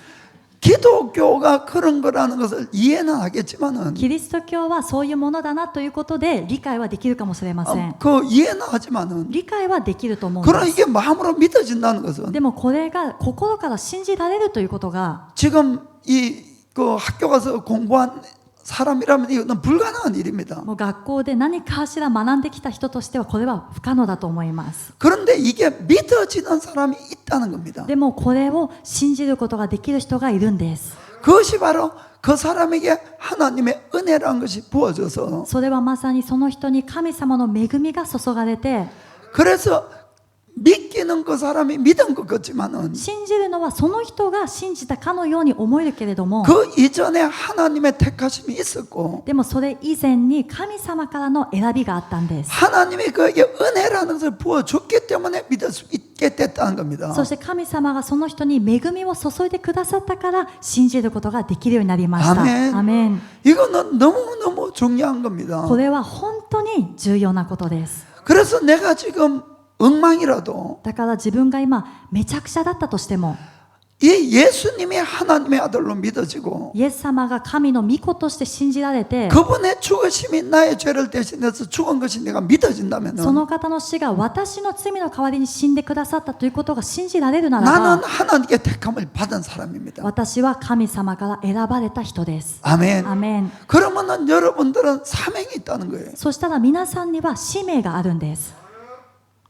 기독교가 그런 거라는 것을 이해는 하겠지만은
キリスト教はそういうものだなということで理解はできるかもしれません。
그 이해는 하지만은
理解はできると思うん
그러나
です。
이게 마음으로 믿어진다는 것은
でもこれが心から信じられるということが
지금 이 그 학교 가서 공부한 사람이라면 이거는 불가능한 일입니다.
もう学校で何かしら学んできた人としてはこれは不可能だと思います。
그런데 이게 믿어지는 사람이 있다는 겁니다.
でもこれを信じることができる人がいるんです。
그것이 바로 그 사람에게 하나님의 은혜라는 것이 부어져서
それはまさにその人に神様の恵みが注がれて
그래서 믿기는 그 사람이 믿은 것 같지만은
信じるのはその人が信じたかのように思えるけれども
그 이전에 하나님의 택하심이 있었고
でもそれ以前に神様からの選びがあったんです。
하나님이 그에게 은혜라는 것을 부어줬기 때문에 믿을 수 있게 됐다는 겁니다.
そして神様がその人に恵みを注いでくださったから信じることができるようになりました。
アメン。
アメン。
이거는 너무너무 중요한 겁니다.
これは本当に重要なことです。
그래서 내가 지금 엉망이라도
だから自分が今めちゃくちゃだったとしても
이 예수님이 하나님의 아들로 믿어지고
イエス様が神の御子として信じられて
그분의 죽으심이 나의 죄를 대신해서 죽은 것이 내가 믿어진다면
その方の死が私の罪の代わりに死んでくださったということが信じられるなら
나는
ば
하나님께 택함을 받은 사람입니다.
私は神様から選ばれた人です。
아멘.
アメン。
그러면은 여러분들은 사명이 있다는 거예요.
そしたら皆さんには使命があるんです。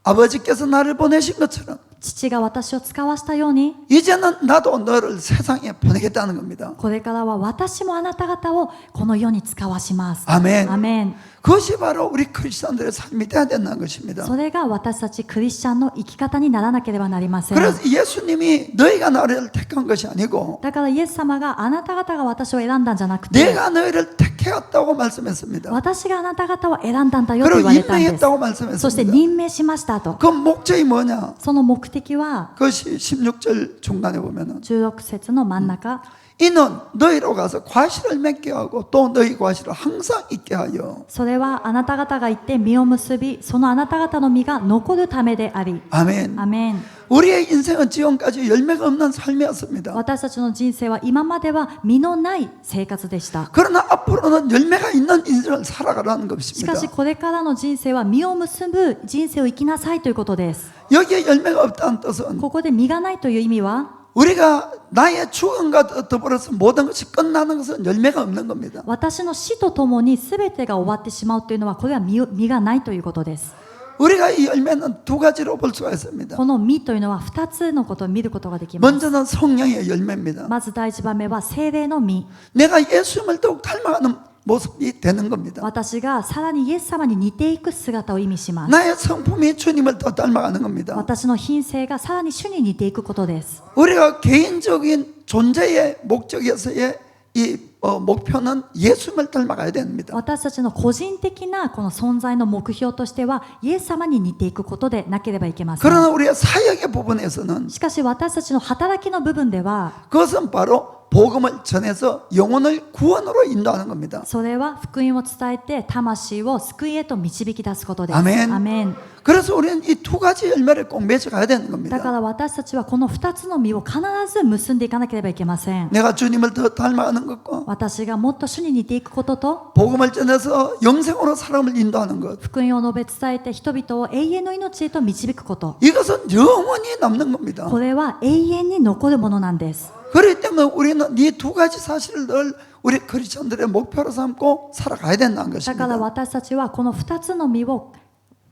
아버지께서 나를 보내신 것처럼
父が私を使わしたように
이제는 나도 너를 세상에 보내겠다는 겁니다.
これからは私もあなた方をこの世に使わします。
아멘.
アメン。
그것이 바로 우리 크리스천들의 삶이 돼야 된다는 것입니다.
それが私たちクリスチャンの生き方にならなければなりません。
그래서 예수님이 너희가 나를 택한 것이 아니고
だからイエス様があなた方が私を選んだんじゃなくて
내가 너희를 택해왔다고 말씀했습니다.
私があなた方を選んだんだよと
그리고
言われたんです。
임명했다고
そして
말씀했습니다.
任命しましたと。
그 목적이 뭐냐?
その目的は
그것이 16절 중간에 보면은
16節の真ん中
이는 너희로 가서 과실을 맺게 하고 또 너희 과실을 항상 있게 하여
それはあなた方が行って実を結びそのあなた方の実が残るためであり
아멘.
アメン。
우리의 인생은 지금까지 열매가 없는 삶이었습니다.
私たちの人生は今までは実のない生活でした。
그러나 앞으로는 열매가 있는 인생을 살아가라는
しか
것입니다.
しこれからの人生は実を結ぶ人生を生きなさいということです。
여기에 열매가 없다는 뜻은
ここで実がないという意味は
우리가 나의 죽음과 더불어서 모든 것이 끝나는 것은 열매가 없는 겁니다.
私の死とともに全てが終わってしまうというのはこれは実がないということです。
우리가 이 열매는 두 가지로 볼 수가 있습니다.
この実というのは2つのことを見ることができます。
먼저는 성령의 열매입니다.
まず第一番目は聖霊の実。
내가 예수님을 더욱 닮아가는 모습이 되는 겁니다.
私がさらにイエス様に似ていく姿を意味します。
나의 성품이 주님을 더 닮아가는 겁니다.
私の品性がさらに主に似ていくことです。
우리가 개인적인 존재의 목적에서의 이 목표는 예수님을 닮아가야 됩니다.
私たちの個人的なこの存在の目標としてはイエス様に似ていくことでなければいけません。
그러나 우리의 사역의 부분에서는
しかし私たちの働きの部分では
그것은 바로 복음을 전해서 영혼을 구원으로 인도하는 겁니다.
それは福音を伝えて魂を救いへと導き出すことです。
アメン
アメン。
그래서 우리는 이 두 가지 열매를 꼭 맺어가야 되는
だか
겁니다.
ら私たちはこの2つの実を必ず結んでいかなければいけません。
내가 주님을 더 닮아가는 것과
私がもっと主に似ていくことと
복음을 전해서 영생으로 사람을 인도하는 것,
福音を述べ伝えて人々を永遠の命へと導くこと、
이것은 영원히 남는 겁니다.
これは永遠に残るものなんです。
그렇기 때문에 우리는 이 두 가지 사실을 늘 우리 크리스천들의 목표로 삼고 살아가야 된다는
だから
것입니다.
私たちはこの2つの実を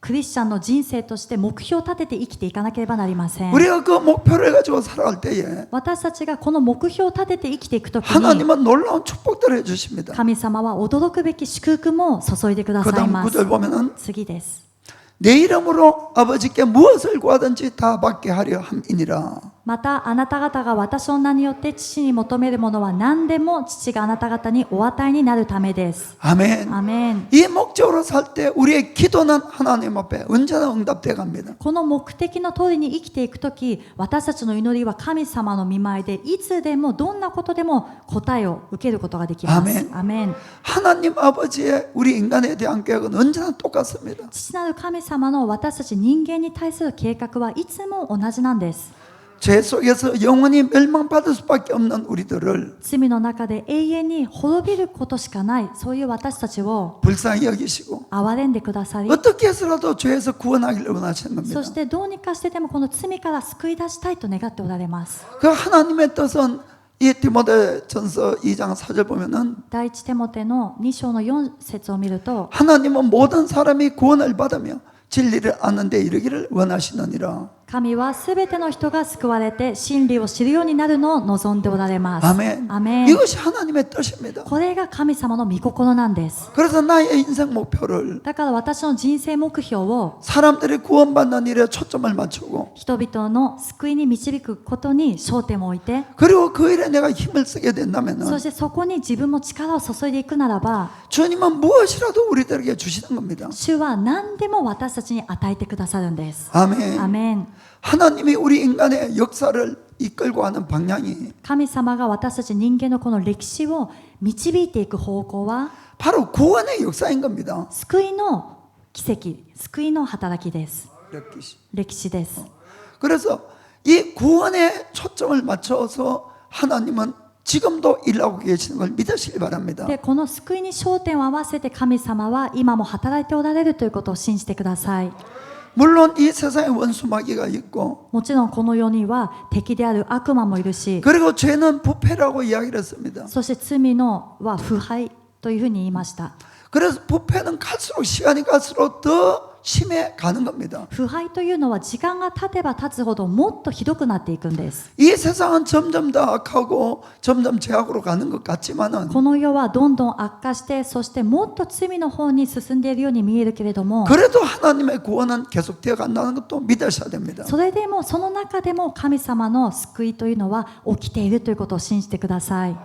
クリスチャンの人生として目標を立てて生きていかなければなりません。
우리가 그 목표를 가지고 살아갈 때에
私たちがこの目標を立てて生きていくときに
하나님은 놀라운 축복들을 해주십니다.
神様は驚くべき祝福も注いでくだ
그
さい
다음
ます。
구절 보면은
次です。
내 이름으로 아버지께 무엇을 구하든지 다 받게 하려 함이니라.
またあなた方が私の名によって父に求めるものは何でも父があなた方にお与えになるためです。
아멘.
アメン。
이 목적으로 살 때 우리의 기도는 하나님 앞에 언제나 응답되어 갑니다.
この目的の通りに生きていくとき、私たちの祈りは神様の御前でいつでもどんなことでも答えを受けることができます。
アメン。
アメン。
하나님 아버지의 우리 인간에 대한 계획은 언제나 똑같습니다.
父なる神様の私たち人間に対する計画はいつも同じなんです。
죄 속에서 영원히 멸망받을 수밖에 없는 우리들을
罪の中で永遠に滅びることしかない、そういう私たちを
불쌍히 여기시고
憐れんでくださり、
어떻게 해서라도 죄에서 구원하기를 원하시는 겁니다.
そしてどうにかしてでもこの罪から救い出したいと願っておられます。
그 하나님의 뜻은 이 디모데전서 2장 4절 보면은
第一テモテの2章の4節を見ると、
하나님은 모든 사람이 구원을 받으며 진리를 아는 데 이르기를 원하시느니라.
神はすべての人が救われて真理を知るようになるのを望んでおられます。
아멘.
アメン。
이것이 하나님의 뜻입니다.
これが神様の御心なんです。
그래서 나의 인생 목표를
だから私の人生目標を
사람들이 구원받는 일에 초점을 맞추고
人々の救いに導くことに焦点を置いて、
그리고 그 일에 내가 힘을 쓰게
そ
된다면
してそこに自分も力を注いでいくならば、
주님은 무엇이라도 우리들에게 주시는 겁니다.
主は何でも私たちに与えてくださるんです。
아멘.
アメン。
하나님이 우리 인간의 역사를 이끌고 가는 방향이
神様が私たち人間のこの歴史を導いていく方向は
바로 구원의 역사인 겁니다.
救いの奇跡、救いの働きです。
역시.
歴史です。
그래서 이 구원에 초점을 맞춰서 하나님은 지금도 일하고 계시는 걸 믿으시기 바랍니다.
で、この救いに焦点を合わせて神様は今も働いておられるということを信じてください。
물론 이 세상에 원수 마귀가 있고
もちろんこの世には敵である悪魔もいるし、
그리고 죄는 부패라고 이야기를 했습니다.
そして罪のは腐敗というふうに言いました。
그래서 부패는 갈수록 시간이 갈수록 더 심해 가는 겁니다.
腐敗というのは時間が経てば経つほどもっとひどくなっていくんです。
이 세상은 점점 더 악하고 점점 죄악으로 가는 것 같지만은
この世はどんどん悪化して、そしてもっと罪の方に進んでいるように見えるけれども、
그래도 하나님의 구원은 계속되어 간다는 것도 믿으셔야 됩니다.
それでもその中でも神様の救いというのは起きているということを信じてください。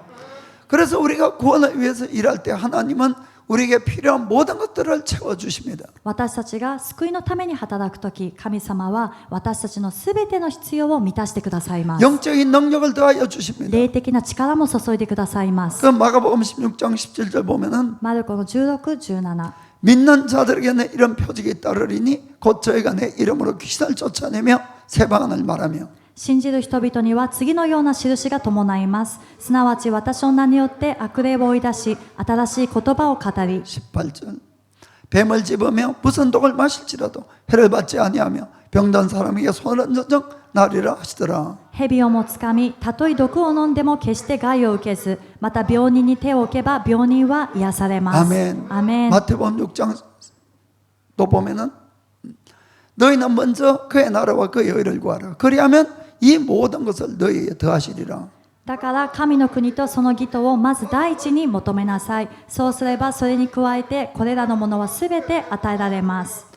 그래서 우리가 구원을 위해서 일할 때 하나님은 우리에게 필요한 모든 것들을 채워주십니다.
私たちが救いのために働くとき、神様は私たちのすべての必要を満たしてくださいます。
영적인 능력을 더하여 주십니다.
霊的な力も注いでくださいます。
그 마가복음 16장 17절 보면은
マルコの16、17。
믿는 자들에게는 이런 표적이 따르리니 곧 저희가 내 이름으로 귀신을 쫓아내며 새 방언을 말하며
信じる人々には次のような印が伴います。すなわち私の名によって悪霊を追い出し、新しい言葉を語り、
18절 뱀을 집으며 무슨 독을 마실지라도 해를 받지 아니하며 병든 사람에게 손을 얹어 나으리라 하시더라.
蛇をもつかみ、たとえ毒を飲んでも決して害を受けず、また病人に手を置けば病人は癒されます。
아멘.
アメン。
마태복음 6장 또 보면은 너희는 먼저 그의 나라와 그의 의를 구하라. 그리하면 이 모든 것을 너희에게 더하시리라.
だから神の国とその義とをまず第一に求めなさい。そうすればそれに加えてこれらのものはすべて与えられます。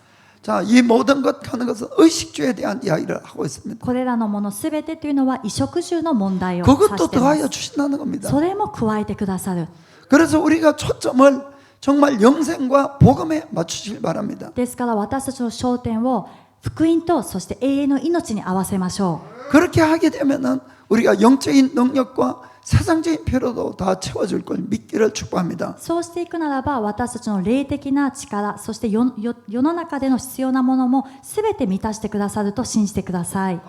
자, 이 모든 것 하는 것은 의식주에 대한 이야기를 하고 있습니다.
これらのものすべてというのは衣食住の問題を指
그것도
していま
더하여
す。
주신다는 겁니다.
それも加えてくださる。
그래서 우리가 초점을 정말 영생과 복음에 맞추시길 바랍니다.
ですから私たちの焦点を福音とそして永遠の命に合わせましょ
그렇게 하게 되면은 우리가 영적인 능력과 세상적인 필요도 다 채워줄 걸 믿기를 축복합니다.
う。そうしていくならば私たちの霊的な力、そして世の中での必要なものもすべて満たしてくださると信じてください。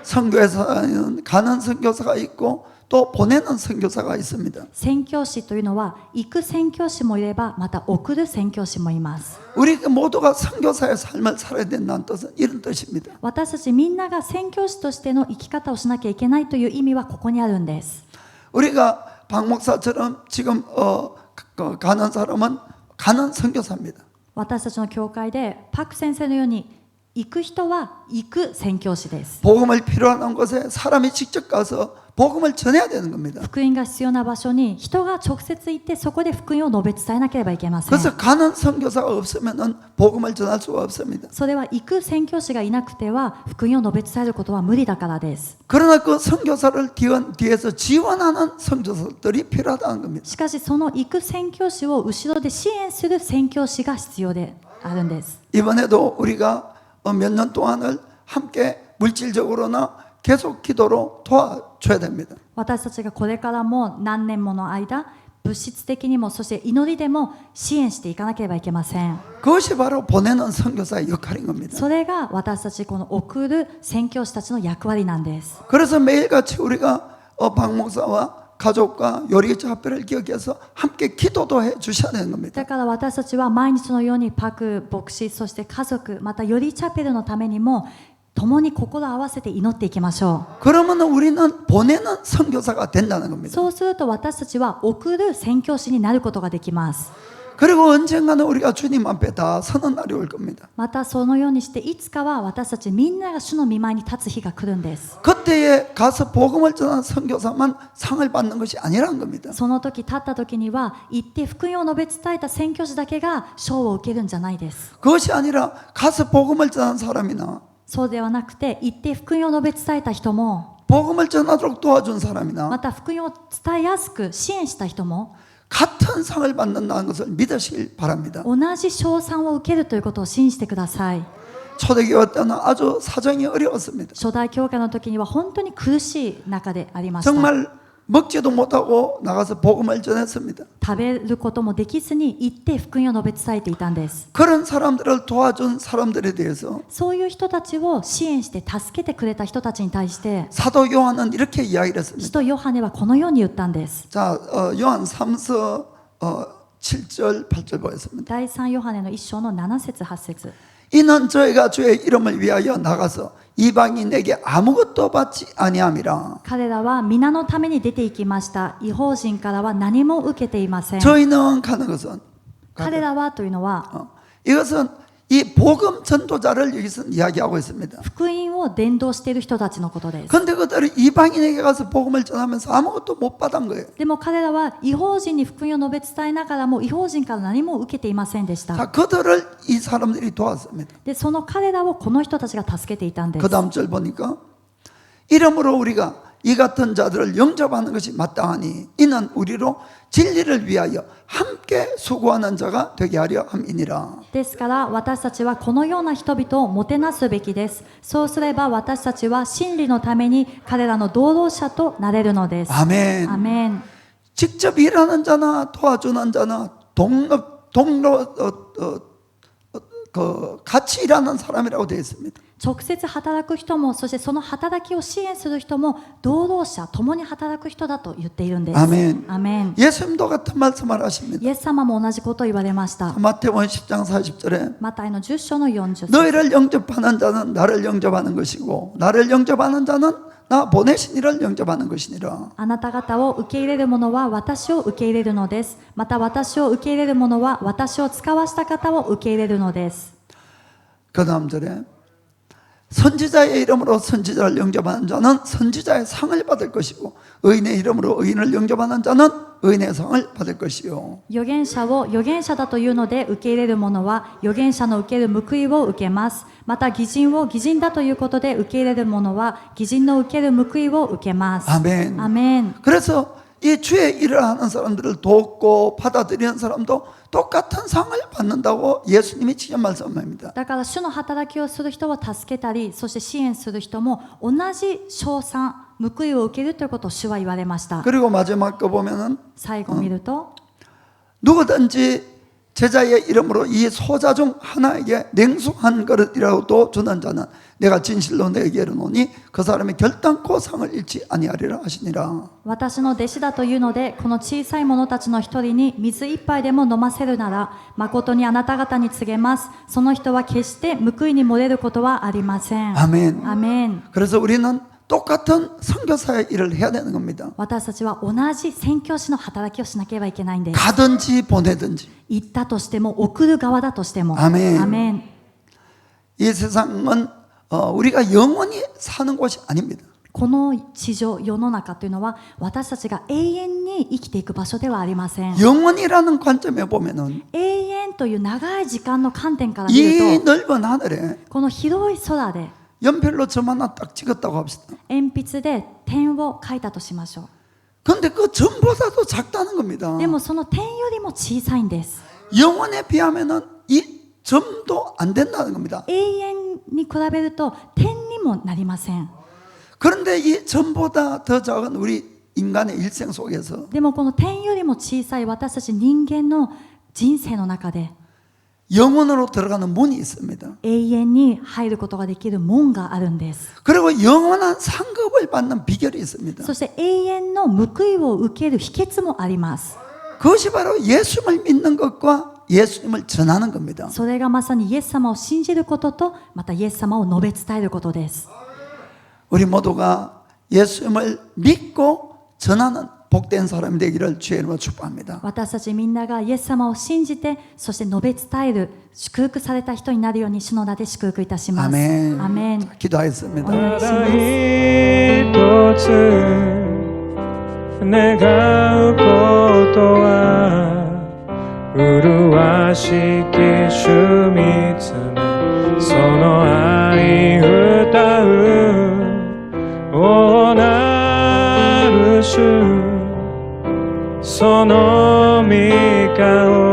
선교사는 가는 선교사가 있고 또 보내는 선교사가 있습니다.
宣教師というのは行く宣教師もいればまた送る宣教師もいます。
우리 모두가 선교사의 삶을 살아야 된다는 뜻은 이런 뜻입니다.
私たちみんなが宣教師としての生き方をしなきゃいけないという意味はここにあるんです。
우리가 박 목사처럼 지금 가는 사람은 가는 선교사입니다.
私たちの教会でパク先生のように行く人は行く宣教師です。
복음을 필요한 곳에 사람이 직접 가서 복음을 전해야 되는 겁니다.
福音が必要な場所に人が直接行ってそこで福音を述べ伝えなければいけません。
그래서 가는 선교사가 없으면은 복음을 전할 수가 없습니다.
それは行く宣教師がいなくては福音を述べ伝えることは無理だからです。
그러나 그 선교사를 뒤에서 지원하는 선교사들이 필요하다는 겁니다.
しかしその行く宣教師を後ろで支援する宣教師が必要であるんです。
이번에도 우리가 몇 년 동안을 함께 물질적으로나 계속 기도로 도와줘야 됩니다.
私たちがこれからも何年もの間物質的にもそして祈りでも支援していかなければいけません。
그것이 바로 보내는 선교사의 역할인 겁니다.
それが私たちこの送る宣教師たちの役割なんです。
그래서 매일같이 우리가 박 목사와 가족과 요리자 합회를 기억해서 함께 기도도 해 주셔야 되는 겁니다.
だから私たちは毎日のようにパク牧師そして家族またよりチャペルのためにも共に心を合わせて祈っていきましょ
그러면 우리는 보내는 선교사가 된다는
う。
겁니다.
そうすると私たちは送る宣教師になることができます。
그리고 언젠가는 우리가 주님 앞에 다 서는 날이 올 겁니다.
またそのようにしていつかは私たちみんなが主の御前に立つ日が来るんです。
그때에 가서 복음을 전하는 선교사만 상을 받는 것이 아니라는 겁니다.
その時立った時には行って福音を述べ伝えた宣教師だけが賞を受けるんじゃないです。
그것이 아니라 가서 복음을 전하는 사람이나
そうではなくて行って福音を述べ伝えた人も
복음을 전하도록 도와준 사람이나
また福音を伝えやすく支援した人も
같은 상을 받는다는 것을 믿으시길 바랍니다.
同じ賞賛を受けるということを信じてください。
초대교회 때는 아주 사정이 어려웠습니다.
初代教会の時には本当に苦しい中でありました。
정말 먹지도 못하고 나가서 복음을 전했습니다.
食べることもできずに行って福音を述べ伝えていたんです。
그런 사람들을 도와준 사람들에 대해서
そういう人たちを支援して助けてくれた人たちに対して
사도 요한은 이렇게 이야기를
使
했습니다.
徒ヨハネはこのように言ったんです。
자, 요한 3서 7절 8절 보겠습니다.
第3ヨハネの1章の7節8節
이는 저희가 주의 이름을 위하여 나가서 이방인에게 아무것도 받지 아니함이라.
彼らは皆のために出て行きました。異邦人からは何も受けていません。
저희는 가는 것은
彼らはというのは
이것은 이 복음 전도자를 여기서 이야기하고 있습니다.
福音を伝道している人たちのことです。
근데 그들이 이방인에게 가서 복음을 전하면서 아무것도 못 받은 거예요.
でも彼らは異邦人に福音を述べ伝えながらも異邦人から何も受けていませんでし
자,
た。
그들을 이 사람들이 도왔습니다.
で、その彼らをこの人たちが助けていたんです
그 。 다음 절 보니까 이러므로 우리가 이 같은 자들을 영접하는 것이 마땅하니 이는 우리로 진리를 위하여 함께 수고하는 자가 되게 하려 함이니라.
ですから私たちはこのような人々をもてなすべきです。そうすれば私たちは真理のために彼らの同労者となれるのです。
아멘.
アメン。
직접 일하는 자나 도와주는 자나 같이 일하는 사람이라고 되어 있습니다.
直接働く人もそしてその働きを支援する人も同労者共に働く人だと言っているんです。
아멘.
アメン。
예수님도 같은 말씀을 하십니다.
イエス様も同じことを言われました。
마태복음 10장 40절에
マタイの10章の40節
너희를 영접하는 자는 나를 영접하는 것이고 나를 영접하는 자는 나 보내신 이를 영접하는 것이니라.
あなた方を受け入れる者は私を受け入れるのです。また私を受け入れる者は私を使わした方を受け入れるのです。
그 다음 절에 선지자의 이름으로 선지자를 영접하는 자는 선지자의 상을 받을 것이고 의인의 이름으로 의인을 영접하는 자는 의인의 상을 받을 것이요.
預言者を預言者だというので受け入れる者は預言者の受ける報いを受けます。また義人を義人だということで受け入れる者は義人の受ける報いを受けます。
아멘.
アメン。
그래서 이 주의 일을 하는 사람들을 돕고 받아들이는 사람도 똑같은 상을 받는다고 예수님이 직접 말씀합니다.
だから主の働きをする人を助けたり、そして支援する人も同じ賞賛、報いを受けるということを主は言われました。
그리고 마지막 거 보면은
最後見ると、
누구든지 제자의 이름으로 이 소자 중 하나에게 냉수 한 그릇이라도 주는 자는 내가 진실로 내게 이르노니 그 사람이 결단코 상을 잃지 아니하리라 하시니라.
私の弟子だというので、この小さい者たちの一人に水一杯でも飲ませるなら、誠にあなた方に告げます。その人は決して報いに漏れることはありません。
아멘.
アメン。
그래서 우리는 똑같은 선교사의 일을 해야 되는 겁니다.
私たちは同じ宣教師の働きをしなければいけないんです。
가든지 보내든지
行ったとしても、送る側だとしても。
アメン。
アメン。
이 세상은 우리가 영원히 사는 곳이 아닙니다.
この地上、世の中というのは私たちが永遠に生きていく場所ではありません。
영원이라는 관점에 보면은
永遠という長い時間の観点から見
이
ると、
넓은 하늘에
この広い空で
연필로 점 하나 딱 찍었다고 합시다.
鉛筆で点を書いたとしましょう。
근데 그 점보다도 작다는 겁니다.
でもその点よりも小さいんです。
영원에 비하면은 이 점도 안 된다는 겁니다.
永遠に比べると点にもなりません。
그런데 이 점보다 더 작은 우리 인간의 일생 속에서
でもこの点よりも小さい私たち人間の人生の中で
영원으로 들어가는 문이 있습니다.
永遠に入ることができる門があるんです。
그리고 영원한 상급을 받는 비결이 있습니다.
そして永遠の報いを受ける秘訣もあります。
그것이 바로 예수님을 믿는 것과 예수님을 전하는 겁니다.
それがまさにイエス様を信じることと、またイエス様を述べ伝えることです。
우리 모두가 예수님을 믿고 전하는 복된 사람이 되기를 주의 이름으로 축복합니다.
私たちみんながイエス様を信じて、そして述べ伝える、祝福された人になるように主の名で祝福いたします。
아멘.
アメン。
기도하겠습니다.
お祈りし
다
ます。
一つ願うことは麗しき主見つめその愛歌うおなる主その御顔